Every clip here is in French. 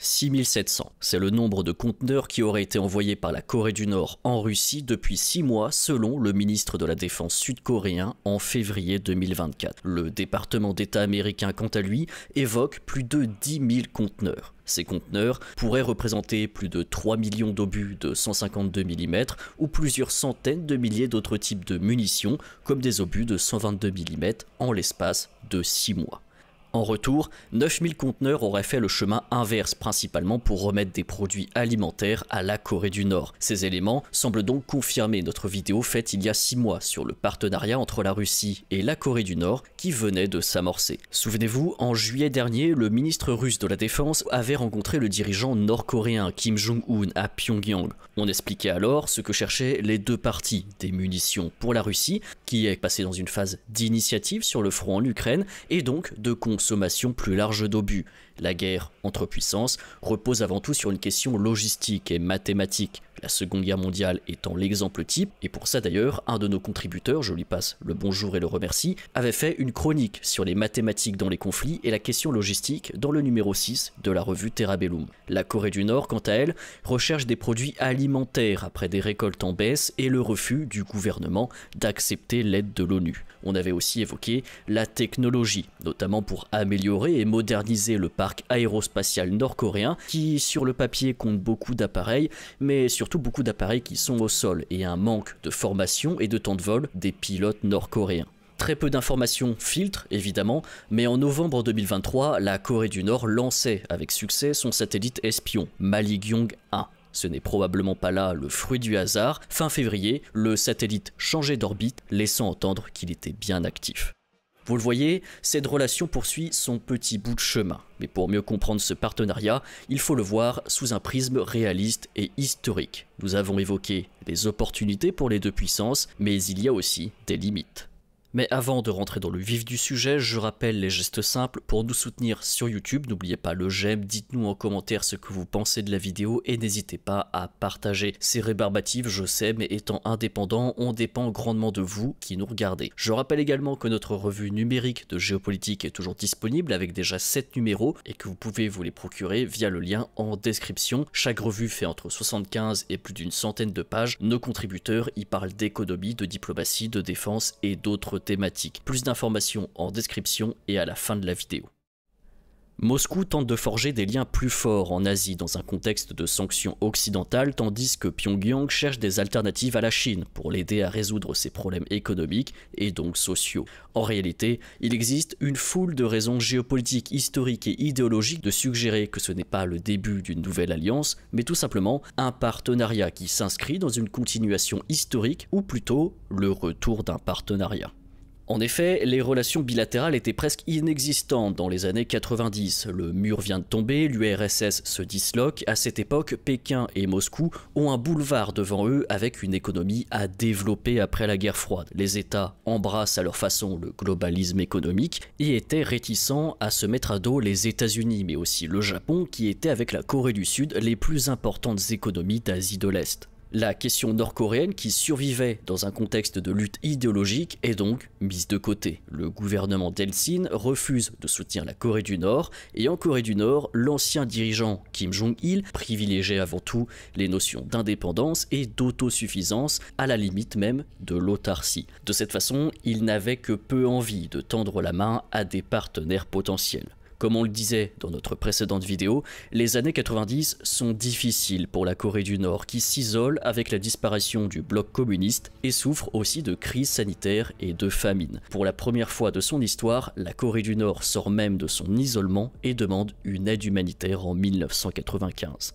6700, c'est le nombre de conteneurs qui auraient été envoyés par la Corée du Nord en Russie depuis 6 mois selon le ministre de la Défense sud-coréen en février 2024. Le département d'État américain quant à lui évoque plus de 10 000 conteneurs. Ces conteneurs pourraient représenter plus de 3 millions d'obus de 152 mm ou plusieurs centaines de milliers d'autres types de munitions comme des obus de 122 mm en l'espace de 6 mois. En retour, 9000 conteneurs auraient fait le chemin inverse, principalement pour remettre des produits alimentaires à la Corée du Nord. Ces éléments semblent donc confirmer notre vidéo faite il y a 6 mois sur le partenariat entre la Russie et la Corée du Nord qui venait de s'amorcer. Souvenez-vous, en juillet dernier, le ministre russe de la Défense avait rencontré le dirigeant nord-coréen Kim Jong-un à Pyongyang. On expliquait alors ce que cherchaient les deux parties, des munitions pour la Russie, qui est passée dans une phase d'initiative sur le front en Ukraine, et donc de consommation plus large d'obus. La guerre entre puissances repose avant tout sur une question logistique et mathématique, la Seconde Guerre mondiale étant l'exemple type, et pour ça d'ailleurs, un de nos contributeurs, je lui passe le bonjour et le remercie, avait fait une chronique sur les mathématiques dans les conflits et la question logistique dans le numéro 6 de la revue Terra Bellum. La Corée du Nord, quant à elle, recherche des produits alimentaires après des récoltes en baisse et le refus du gouvernement d'accepter l'aide de l'ONU. On avait aussi évoqué la technologie, notamment pour améliorer et moderniser le parc aérospatial nord-coréen qui sur le papier compte beaucoup d'appareils, mais surtout beaucoup d'appareils qui sont au sol et un manque de formation et de temps de vol des pilotes nord-coréens. Très peu d'informations filtrent évidemment, mais en novembre 2023, la Corée du Nord lançait avec succès son satellite espion Malligyong 1. Ce n'est probablement pas là le fruit du hasard. Fin février, le satellite changeait d'orbite, laissant entendre qu'il était bien actif. Vous le voyez, cette relation poursuit son petit bout de chemin. Mais pour mieux comprendre ce partenariat, il faut le voir sous un prisme réaliste et historique. Nous avons évoqué les opportunités pour les deux puissances, mais il y a aussi des limites. Mais avant de rentrer dans le vif du sujet, je rappelle les gestes simples pour nous soutenir sur YouTube. N'oubliez pas le j'aime, dites-nous en commentaire ce que vous pensez de la vidéo et n'hésitez pas à partager. C'est rébarbatif, je sais, mais étant indépendant, on dépend grandement de vous qui nous regardez. Je rappelle également que notre revue numérique de géopolitique est toujours disponible avec déjà 7 numéros et que vous pouvez vous les procurer via le lien en description. Chaque revue fait entre 75 et plus d'une centaine de pages. Nos contributeurs y parlent d'économie, de diplomatie, de défense et d'autres thématiques. Plus d'informations en description et à la fin de la vidéo. Moscou tente de forger des liens plus forts en Asie dans un contexte de sanctions occidentales, tandis que Pyongyang cherche des alternatives à la Chine pour l'aider à résoudre ses problèmes économiques et donc sociaux. En réalité, il existe une foule de raisons géopolitiques, historiques et idéologiques de suggérer que ce n'est pas le début d'une nouvelle alliance, mais tout simplement un partenariat qui s'inscrit dans une continuation historique ou plutôt le retour d'un partenariat. En effet, les relations bilatérales étaient presque inexistantes dans les années 90. Le mur vient de tomber, l'URSS se disloque. À cette époque, Pékin et Moscou ont un boulevard devant eux avec une économie à développer après la guerre froide. Les États embrassent à leur façon le globalisme économique et étaient réticents à se mettre à dos les États-Unis, mais aussi le Japon qui étaient avec la Corée du Sud les plus importantes économies d'Asie de l'Est. La question nord-coréenne qui survivait dans un contexte de lutte idéologique est donc mise de côté. Le gouvernement d'Helsinki refuse de soutenir la Corée du Nord et en Corée du Nord, l'ancien dirigeant Kim Jong-il privilégiait avant tout les notions d'indépendance et d'autosuffisance à la limite même de l'autarcie. De cette façon, il n'avait que peu envie de tendre la main à des partenaires potentiels. Comme on le disait dans notre précédente vidéo, les années 90 sont difficiles pour la Corée du Nord qui s'isole avec la disparition du bloc communiste et souffre aussi de crises sanitaires et de famine. Pour la première fois de son histoire, la Corée du Nord sort même de son isolement et demande une aide humanitaire en 1995.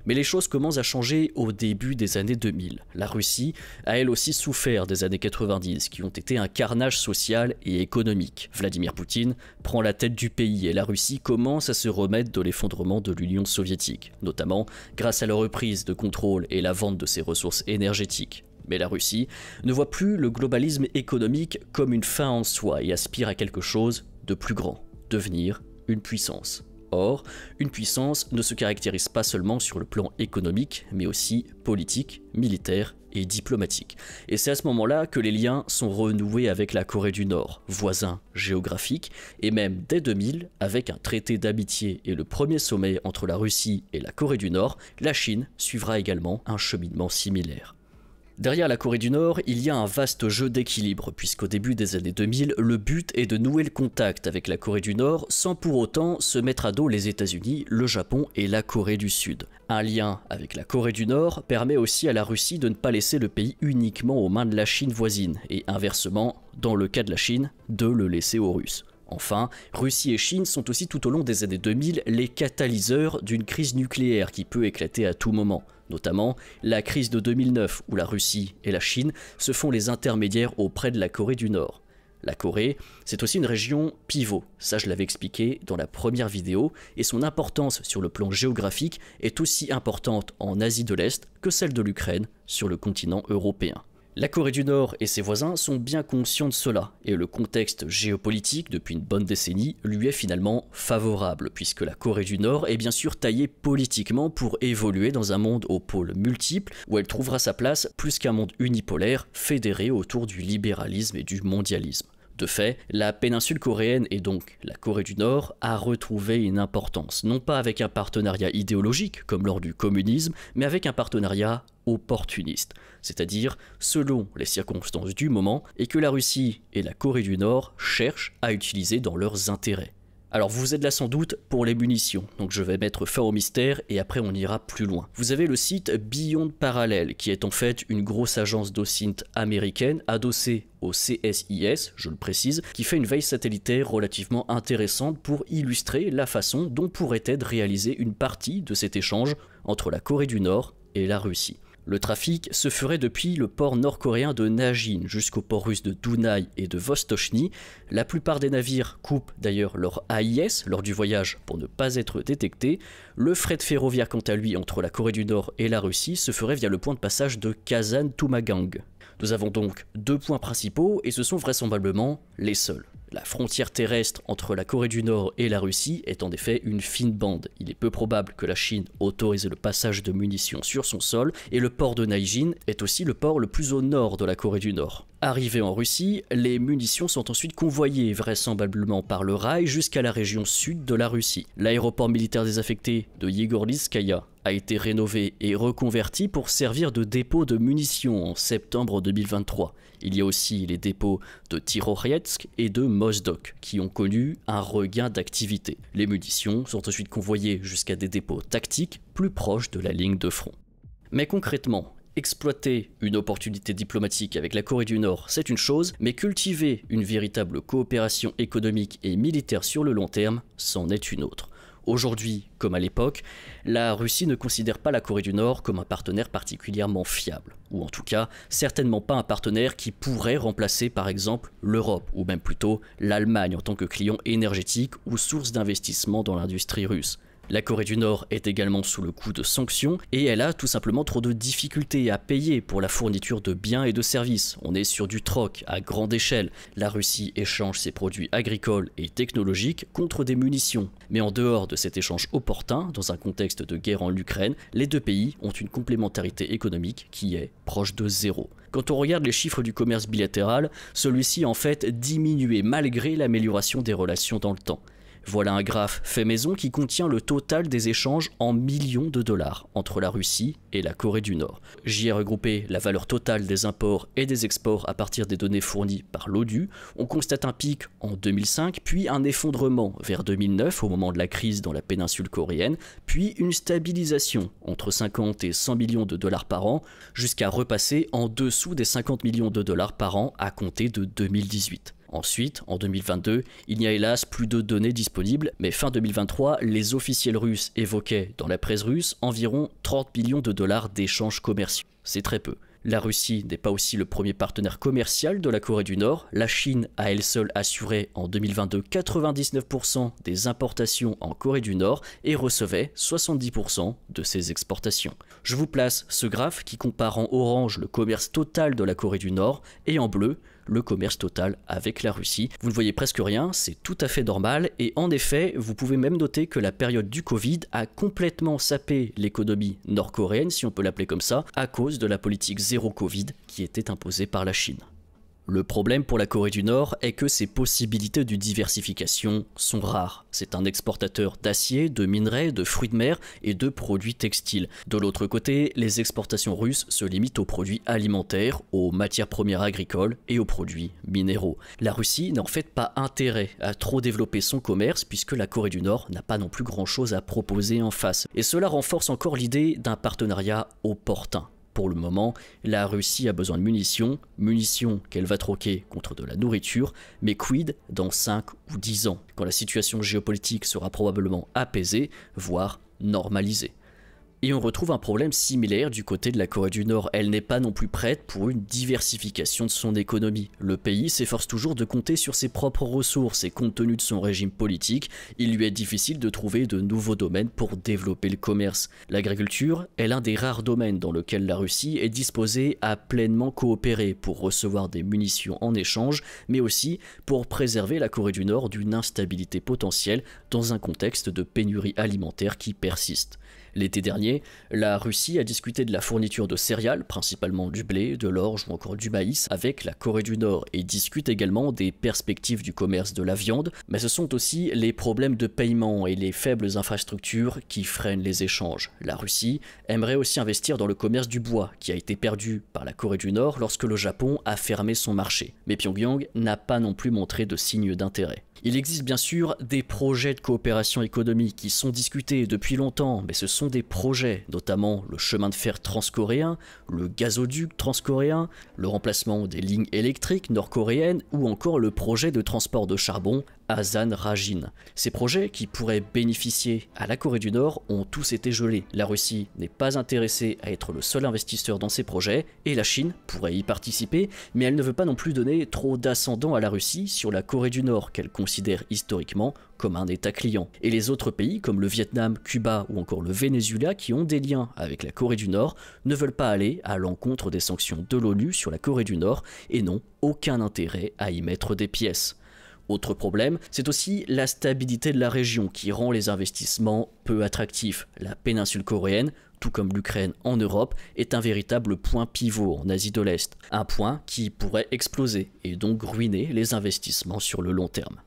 Mais les choses commencent à changer au début des années 2000. La Russie a elle aussi souffert des années 90 qui ont été un carnage social et économique. Vladimir Poutine prend la tête du pays et la Russie commence à se remettre de l'effondrement de l'Union soviétique, notamment grâce à la reprise de contrôle et la vente de ses ressources énergétiques. Mais la Russie ne voit plus le globalisme économique comme une fin en soi et aspire à quelque chose de plus grand, devenir une puissance. Or, une puissance ne se caractérise pas seulement sur le plan économique, mais aussi politique, militaire et diplomatique. Et c'est à ce moment-là que les liens sont renoués avec la Corée du Nord, voisin géographique, et même dès 2000, avec un traité d'amitié et le premier sommet entre la Russie et la Corée du Nord, la Chine suivra également un cheminement similaire. Derrière la Corée du Nord, il y a un vaste jeu d'équilibre, puisqu'au début des années 2000, le but est de nouer le contact avec la Corée du Nord sans pour autant se mettre à dos les États-Unis, le Japon et la Corée du Sud. Un lien avec la Corée du Nord permet aussi à la Russie de ne pas laisser le pays uniquement aux mains de la Chine voisine, et inversement, dans le cas de la Chine, de le laisser aux Russes. Enfin, Russie et Chine sont aussi tout au long des années 2000 les catalyseurs d'une crise nucléaire qui peut éclater à tout moment. Notamment la crise de 2009 où la Russie et la Chine se font les intermédiaires auprès de la Corée du Nord. La Corée, c'est aussi une région pivot, ça je l'avais expliqué dans la première vidéo, et son importance sur le plan géographique est aussi importante en Asie de l'Est que celle de l'Ukraine sur le continent européen. La Corée du Nord et ses voisins sont bien conscients de cela, et le contexte géopolitique depuis une bonne décennie lui est finalement favorable, puisque la Corée du Nord est bien sûr taillée politiquement pour évoluer dans un monde aux pôles multiples, où elle trouvera sa place plus qu'un monde unipolaire, fédéré autour du libéralisme et du mondialisme. De fait, la péninsule coréenne et donc la Corée du Nord a retrouvé une importance, non pas avec un partenariat idéologique comme lors du communisme, mais avec un partenariat opportuniste, c'est-à-dire selon les circonstances du moment et que la Russie et la Corée du Nord cherchent à utiliser dans leurs intérêts. Alors vous êtes là sans doute pour les munitions, donc je vais mettre fin au mystère et après on ira plus loin. Vous avez le site Beyond Parallel qui est en fait une grosse agence d'OSINT américaine adossée au CSIS, je le précise, qui fait une veille satellitaire relativement intéressante pour illustrer la façon dont pourrait être réalisée une partie de cet échange entre la Corée du Nord et la Russie. Le trafic se ferait depuis le port nord-coréen de Najin jusqu'au port russe de Dunai et de Vostochny. La plupart des navires coupent d'ailleurs leur AIS lors du voyage pour ne pas être détectés. Le fret ferroviaire quant à lui entre la Corée du Nord et la Russie se ferait via le point de passage de Kazan-Tumagang. Nous avons donc deux points principaux et ce sont vraisemblablement les seuls. La frontière terrestre entre la Corée du Nord et la Russie est en effet une fine bande. Il est peu probable que la Chine autorise le passage de munitions sur son sol, et le port de Najin est aussi le port le plus au nord de la Corée du Nord. Arrivées en Russie, les munitions sont ensuite convoyées vraisemblablement par le rail jusqu'à la région sud de la Russie. L'aéroport militaire désaffecté de Yegorlitskaya a été rénové et reconverti pour servir de dépôt de munitions en septembre 2023. Il y a aussi les dépôts de Tiroretsk et de Mozdok qui ont connu un regain d'activité. Les munitions sont ensuite convoyées jusqu'à des dépôts tactiques plus proches de la ligne de front. Mais concrètement, exploiter une opportunité diplomatique avec la Corée du Nord, c'est une chose, mais cultiver une véritable coopération économique et militaire sur le long terme, c'en est une autre. Aujourd'hui, comme à l'époque, la Russie ne considère pas la Corée du Nord comme un partenaire particulièrement fiable, ou en tout cas, certainement pas un partenaire qui pourrait remplacer par exemple l'Europe, ou même plutôt l'Allemagne en tant que client énergétique ou source d'investissement dans l'industrie russe. La Corée du Nord est également sous le coup de sanctions et elle a tout simplement trop de difficultés à payer pour la fourniture de biens et de services. On est sur du troc à grande échelle. La Russie échange ses produits agricoles et technologiques contre des munitions. Mais en dehors de cet échange opportun, dans un contexte de guerre en Ukraine, les deux pays ont une complémentarité économique qui est proche de zéro. Quand on regarde les chiffres du commerce bilatéral, celui-ci en fait diminué malgré l'amélioration des relations dans le temps. Voilà un graphe fait maison qui contient le total des échanges en millions de dollars entre la Russie et la Corée du Nord. J'y ai regroupé la valeur totale des imports et des exports à partir des données fournies par l'ONU. On constate un pic en 2005, puis un effondrement vers 2009 au moment de la crise dans la péninsule coréenne, puis une stabilisation entre 50 et 100 millions de dollars par an, jusqu'à repasser en dessous des 50 millions de dollars par an à compter de 2018. Ensuite, en 2022, il n'y a hélas plus de données disponibles, mais fin 2023, les officiels russes évoquaient dans la presse russe environ 30 millions de dollars d'échanges commerciaux. C'est très peu. La Russie n'est pas aussi le premier partenaire commercial de la Corée du Nord. La Chine a elle seule assuré en 2022 99% des importations en Corée du Nord et recevait 70% de ses exportations. Je vous place ce graphe qui compare en orange le commerce total de la Corée du Nord et en bleu le commerce total avec la Russie. Vous ne voyez presque rien, c'est tout à fait normal, et en effet, vous pouvez même noter que la période du Covid a complètement sapé l'économie nord-coréenne, si on peut l'appeler comme ça, à cause de la politique zéro Covid qui était imposée par la Chine. Le problème pour la Corée du Nord est que ses possibilités de diversification sont rares. C'est un exportateur d'acier, de minerais, de fruits de mer et de produits textiles. De l'autre côté, les exportations russes se limitent aux produits alimentaires, aux matières premières agricoles et aux produits minéraux. La Russie n'a en fait pas intérêt à trop développer son commerce puisque la Corée du Nord n'a pas non plus grand chose à proposer en face. Et cela renforce encore l'idée d'un partenariat opportun. Pour le moment, la Russie a besoin de munitions qu'elle va troquer contre de la nourriture, mais quid dans 5 ou 10 ans, quand la situation géopolitique sera probablement apaisée, voire normalisée. Et on retrouve un problème similaire du côté de la Corée du Nord. Elle n'est pas non plus prête pour une diversification de son économie. Le pays s'efforce toujours de compter sur ses propres ressources et compte tenu de son régime politique, il lui est difficile de trouver de nouveaux domaines pour développer le commerce. L'agriculture est l'un des rares domaines dans lequel la Russie est disposée à pleinement coopérer pour recevoir des munitions en échange, mais aussi pour préserver la Corée du Nord d'une instabilité potentielle dans un contexte de pénurie alimentaire qui persiste. L'été dernier, la Russie a discuté de la fourniture de céréales, principalement du blé, de l'orge ou encore du maïs, avec la Corée du Nord et discute également des perspectives du commerce de la viande, mais ce sont aussi les problèmes de paiement et les faibles infrastructures qui freinent les échanges. La Russie aimerait aussi investir dans le commerce du bois, qui a été perdu par la Corée du Nord lorsque le Japon a fermé son marché. Mais Pyongyang n'a pas non plus montré de signes d'intérêt. Il existe bien sûr des projets de coopération économique qui sont discutés depuis longtemps, mais ce sont des projets, notamment le chemin de fer transcoréen, le gazoduc transcoréen, le remplacement des lignes électriques nord-coréennes ou encore le projet de transport de charbon Asan-Rajin. Ces projets qui pourraient bénéficier à la Corée du Nord ont tous été gelés. La Russie n'est pas intéressée à être le seul investisseur dans ces projets et la Chine pourrait y participer, mais elle ne veut pas non plus donner trop d'ascendant à la Russie sur la Corée du Nord qu'elle considère historiquement comme un État client. Et les autres pays comme le Vietnam, Cuba ou encore le Venezuela qui ont des liens avec la Corée du Nord ne veulent pas aller à l'encontre des sanctions de l'ONU sur la Corée du Nord et n'ont aucun intérêt à y mettre des pièces. Autre problème, c'est aussi la stabilité de la région qui rend les investissements peu attractifs. La péninsule coréenne, tout comme l'Ukraine en Europe, est un véritable point pivot en Asie de l'Est. Un point qui pourrait exploser et donc ruiner les investissements sur le long terme.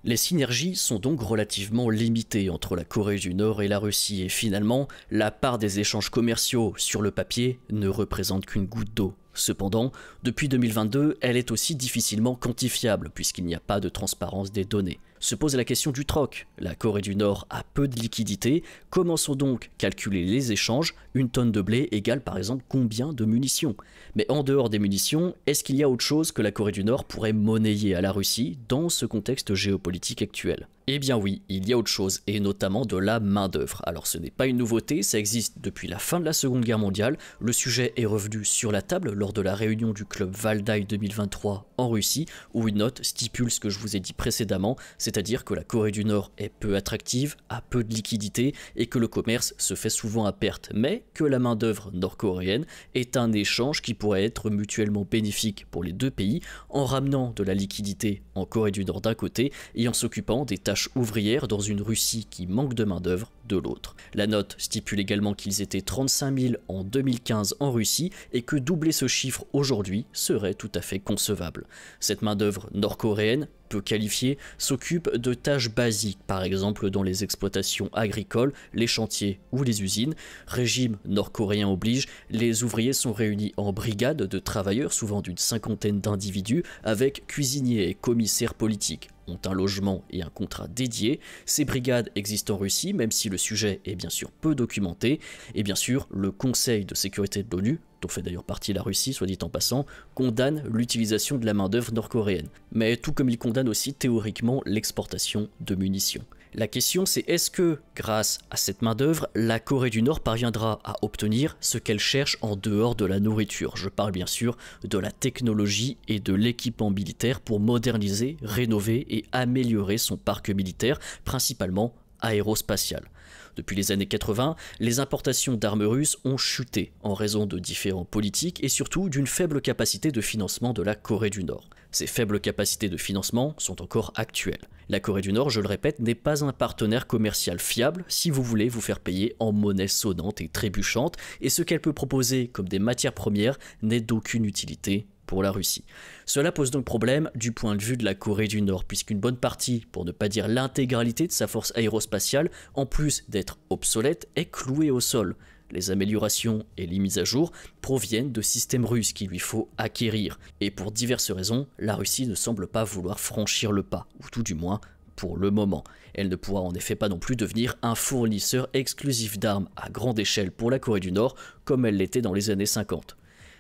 Les synergies sont donc relativement limitées entre la Corée du Nord et la Russie et finalement, la part des échanges commerciaux sur le papier ne représente qu'une goutte d'eau. Cependant, depuis 2022, elle est aussi difficilement quantifiable puisqu'il n'y a pas de transparence des données. Se pose la question du troc. La Corée du Nord a peu de liquidités, comment sont donc calculés les échanges? Une tonne de blé égale par exemple combien de munitions? Mais en dehors des munitions, est-ce qu'il y a autre chose que la Corée du Nord pourrait monnayer à la Russie dans ce contexte géopolitique actuel? Eh bien oui, il y a autre chose, et notamment de la main-d'œuvre. Alors ce n'est pas une nouveauté, ça existe depuis la fin de la Seconde Guerre mondiale. Le sujet est revenu sur la table lors de la réunion du club Valdai 2023 en Russie, où une note stipule ce que je vous ai dit précédemment, c'est-à-dire que la Corée du Nord est peu attractive, a peu de liquidités, et que le commerce se fait souvent à perte, mais que la main-d'œuvre nord-coréenne est un échange qui pourrait être mutuellement bénéfique pour les deux pays, en ramenant de la liquidité en Corée du Nord d'un côté, et en s'occupant des tâches ouvrières dans une Russie qui manque de main-d'œuvre de l'autre. La note stipule également qu'ils étaient 35 000 en 2015 en Russie et que doubler ce chiffre aujourd'hui serait tout à fait concevable. Cette main-d'œuvre nord-coréenne, peu qualifiée, s'occupe de tâches basiques, par exemple dans les exploitations agricoles, les chantiers ou les usines. Régime nord-coréen oblige, les ouvriers sont réunis en brigades de travailleurs, souvent d'une cinquantaine d'individus, avec cuisiniers et commissaires politiques. Ont un logement et un contrat dédié. Ces brigades existent en Russie, même si le sujet est bien sûr peu documenté. Et bien sûr, le Conseil de sécurité de l'ONU, dont fait d'ailleurs partie la Russie, soit dit en passant, condamne l'utilisation de la main-d'œuvre nord-coréenne. Mais tout comme il condamne aussi théoriquement l'exportation de munitions. La question c'est est-ce que, grâce à cette main-d'œuvre, la Corée du Nord parviendra à obtenir ce qu'elle cherche en dehors de la nourriture? Je parle bien sûr de la technologie et de l'équipement militaire pour moderniser, rénover et améliorer son parc militaire, principalement aérospatial. Depuis les années 80, les importations d'armes russes ont chuté en raison de différents politiques et surtout d'une faible capacité de financement de la Corée du Nord. Ses faibles capacités de financement sont encore actuelles. La Corée du Nord, je le répète, n'est pas un partenaire commercial fiable si vous voulez vous faire payer en monnaie sonnante et trébuchante, et ce qu'elle peut proposer comme des matières premières n'est d'aucune utilité pour la Russie. Cela pose donc problème du point de vue de la Corée du Nord, puisqu'une bonne partie, pour ne pas dire l'intégralité de sa force aérospatiale, en plus d'être obsolète, est clouée au sol. Les améliorations et les mises à jour proviennent de systèmes russes qu'il lui faut acquérir. Et pour diverses raisons, la Russie ne semble pas vouloir franchir le pas, ou tout du moins pour le moment. Elle ne pourra en effet pas non plus devenir un fournisseur exclusif d'armes à grande échelle pour la Corée du Nord, comme elle l'était dans les années 50.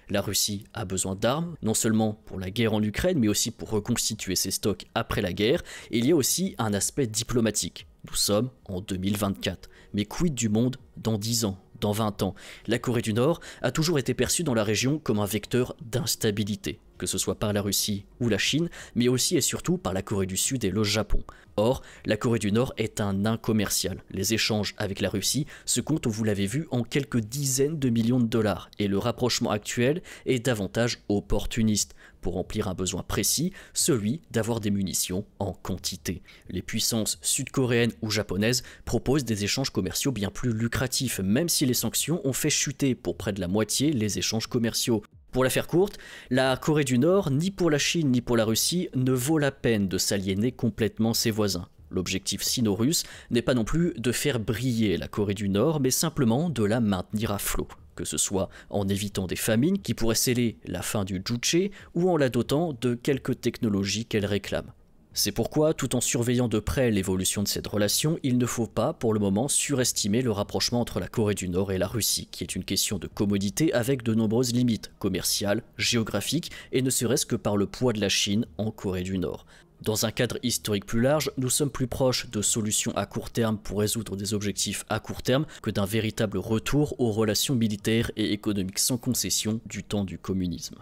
La Russie a besoin d'armes, non seulement pour la guerre en Ukraine, mais aussi pour reconstituer ses stocks après la guerre, et il y a aussi un aspect diplomatique. Nous sommes en 2024, mais quid du monde dans 10 ans ? Dans 20 ans, la Corée du Nord a toujours été perçue dans la région comme un vecteur d'instabilité, que ce soit par la Russie ou la Chine, mais aussi et surtout par la Corée du Sud et le Japon. Or, la Corée du Nord est un nain commercial. Les échanges avec la Russie se comptent, vous l'avez vu, en quelques dizaines de millions de dollars, et le rapprochement actuel est davantage opportuniste, pour remplir un besoin précis, celui d'avoir des munitions en quantité. Les puissances sud-coréennes ou japonaises proposent des échanges commerciaux bien plus lucratifs, même si les sanctions ont fait chuter pour près de la moitié les échanges commerciaux. Pour la faire courte, la Corée du Nord, ni pour la Chine ni pour la Russie, ne vaut la peine de s'aliéner complètement ses voisins. L'objectif sino-russe n'est pas non plus de faire briller la Corée du Nord, mais simplement de la maintenir à flot, que ce soit en évitant des famines qui pourraient sceller la fin du Juche ou en la dotant de quelques technologies qu'elle réclame. C'est pourquoi, tout en surveillant de près l'évolution de cette relation, il ne faut pas, pour le moment, surestimer le rapprochement entre la Corée du Nord et la Russie, qui est une question de commodité avec de nombreuses limites, commerciales, géographiques, et ne serait-ce que par le poids de la Chine en Corée du Nord. Dans un cadre historique plus large, nous sommes plus proches de solutions à court terme pour résoudre des objectifs à court terme que d'un véritable retour aux relations militaires et économiques sans concession du temps du communisme.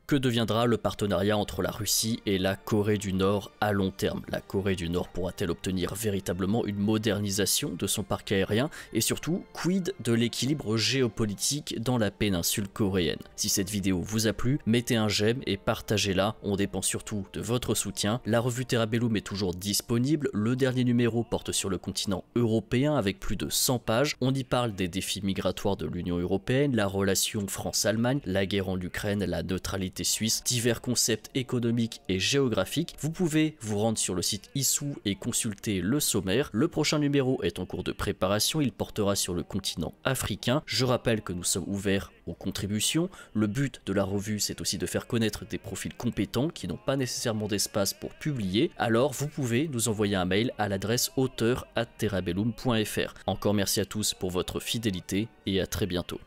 Que deviendra le partenariat entre la Russie et la Corée du Nord à long terme? La Corée du Nord pourra-t-elle obtenir véritablement une modernisation de son parc aérien? Et surtout, quid de l'équilibre géopolitique dans la péninsule coréenne? Si cette vidéo vous a plu, mettez un j'aime et partagez-la, on dépend surtout de votre soutien. La revue Terrabellum est toujours disponible, le dernier numéro porte sur le continent européen avec plus de 100 pages. On y parle des défis migratoires de l'Union européenne, la relation France-Allemagne, la guerre en Ukraine, la neutralité suisse, divers concepts économiques et géographiques. Vous pouvez vous rendre sur le site Issou et consulter le sommaire. Le prochain numéro est en cours de préparation, il portera sur le continent africain. Je rappelle que nous sommes ouverts aux contributions. Le but de la revue, c'est aussi de faire connaître des profils compétents qui n'ont pas nécessairement d'espace pour publier. Alors vous pouvez nous envoyer un mail à l'adresse auteur@terrabellum.fr. Encore merci à tous pour votre fidélité et à très bientôt.